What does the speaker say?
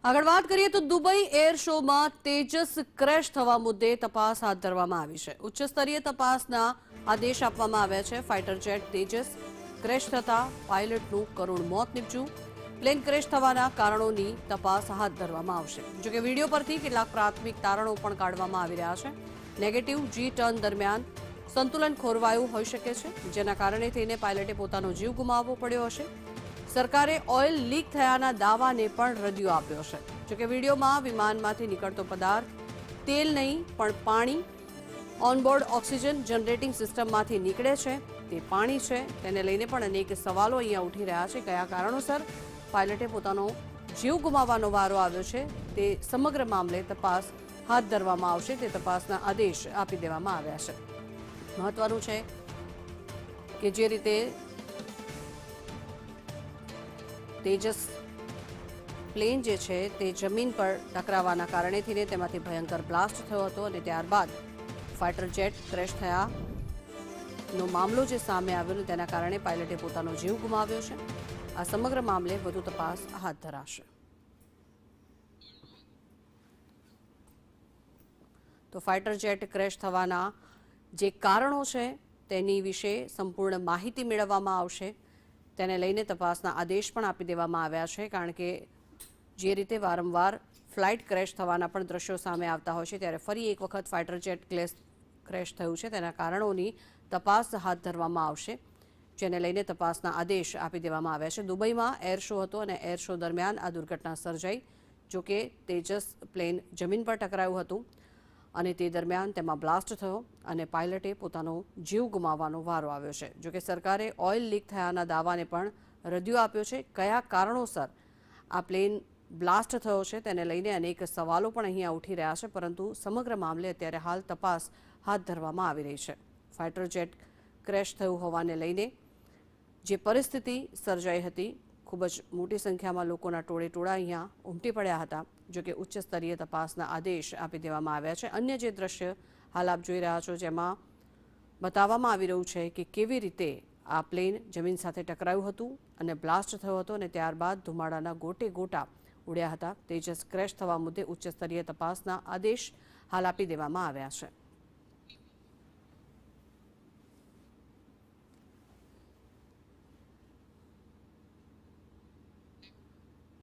આગળ વાત કરીએ તો દુબઈ એર શોમાં તેજસ ક્રેશ થવા મુદ્દે તપાસ હાથ ધરવામાં આવી છે। ઉચ્ચ સ્તરીય તપાસના આદેશ આપવામાં આવ્યા છે। ફાઇટર જેટ તેજસ ક્રેશ થતા પાયલટનું કરુણ મોત નીપજ્યું। પ્લેન ક્રેશ થવાના કારણોની તપાસ હાથ ધરવામાં આવશે। જોકે વિડીયો પરથી કેટલાક પ્રાથમિક તારણો પણ કાઢવામાં આવી રહ્યા છે। નેગેટિવ જી ટર્ન દરમિયાન સંતુલન ખોરવાયું હોઈ શકે છે, જેના કારણે થઈને પાયલટે પોતાનો જીવ ગુમાવવો પડ્યો હશે। સરકારે ઓઇલ લીક થયાના દાવાને પણ રદિયો આપ્યો છે। જોકે વિડીયોમાં વિમાનમાંથી નીકળતો પદાર્થ તેલ નહીં પણ પાણી ઓનબોર્ડ ઓક્સિજન જનરેટિંગ સિસ્ટમમાંથી નીકળે છે તે પાણી છે। તેને લઈને પણ અનેક સવાલો અહીંયા ઉઠી રહ્યા છે। કયા કારણોસર પાયલટે પોતાનો જીવ ગુમાવવાનો વારો આવ્યો છે તે સમગ્ર મામલે તપાસ હાથ ધરવામાં આવશે। તે તપાસના આદેશ આપી દેવામાં આવ્યા છે। મહત્વનું છે કે જે રીતે તેજસ પ્લેન જે છે તે જમીન પર ટકરાવાના કારણેથી તેમાંથી ભયંકર બ્લાસ્ટ થયો હતો અને ત્યારબાદ ફાઇટર જેટ ક્રેશ થયાનો મામલો જે સામે આવ્યો તેના કારણે પાયલટે પોતાનો જીવ ગુમાવ્યો છે। આ સમગ્ર મામલે વધુ તપાસ હાથ ધરાશે। તો ફાઇટર જેટ ક્રેશ થવાના જે કારણો છે તેની વિશે સંપૂર્ણ માહિતી મેળવવામાં આવશે। તેને લઈને તપાસના આદેશ પણ આપી દેવામાં આવ્યા છે, કારણ કે જે રીતે વારંવાર ફ્લાઇટ ક્રેશ થવાના પણ દ્રશ્યો સામે આવતા હોય છે, ત્યારે ફરી એક વખત ફાઇટર જેટ ક્રેશ થયું છે તેના કારણોની તપાસ હાથ ધરવામાં આવશે, જેને લઈને તપાસના આદેશ આપી દેવામાં આવ્યા છે। દુબઈમાં એર શો હતો અને એર શો દરમિયાન આ દુર્ઘટના સર્જાઈ। જોકે તેજસ પ્લેન જમીન પર ટકરાયું હતું અને તે દરમિયાન તેમાં બ્લાસ્ટ થયો અને પાયલટે પોતાનો જીવ ગુમાવવાનો વારો આવ્યો છે। જોકે સરકારે ઓઇલ લીક થયાના દાવાને પણ રદિયો આપ્યો છે। કયા કારણોસર આ પ્લેન બ્લાસ્ટ થયો છે તેને લઈને અનેક સવાલો પણ અહીંયા ઉઠી રહ્યા છે, પરંતુ સમગ્ર મામલે અત્યારે હાલ તપાસ હાથ ધરવામાં આવી રહી છે। ફાઇટર જેટ ક્રેશ થયું હોવાને લઈને જે પરિસ્થિતિ સર્જાઈ હતી, ખૂબ જ મોટી સંખ્યામાં લોકોના ટોળેટોળા અહીંયા ઉમટી પડ્યા હતા। જોકે ઉચ્ચ સ્તરીય તપાસના આદેશ આપી દેવામાં આવ્યા છે। અન્ય જે દ્રશ્ય હાલ આપ જોઈ રહ્યા છો, જેમાં બતાવવામાં આવી રહ્યું છે કે કેવી રીતે આ પ્લેન જમીન સાથે ટકરાયું હતું અને બ્લાસ્ટ થયો હતો અને ત્યારબાદ ધુમાડાના ગોટે ગોટા ઉડ્યા હતા। તેજસ ક્રેશ થવા મુદ્દે ઉચ્ચ સ્તરીય તપાસના આદેશ હાલ આપી દેવામાં આવ્યા છે।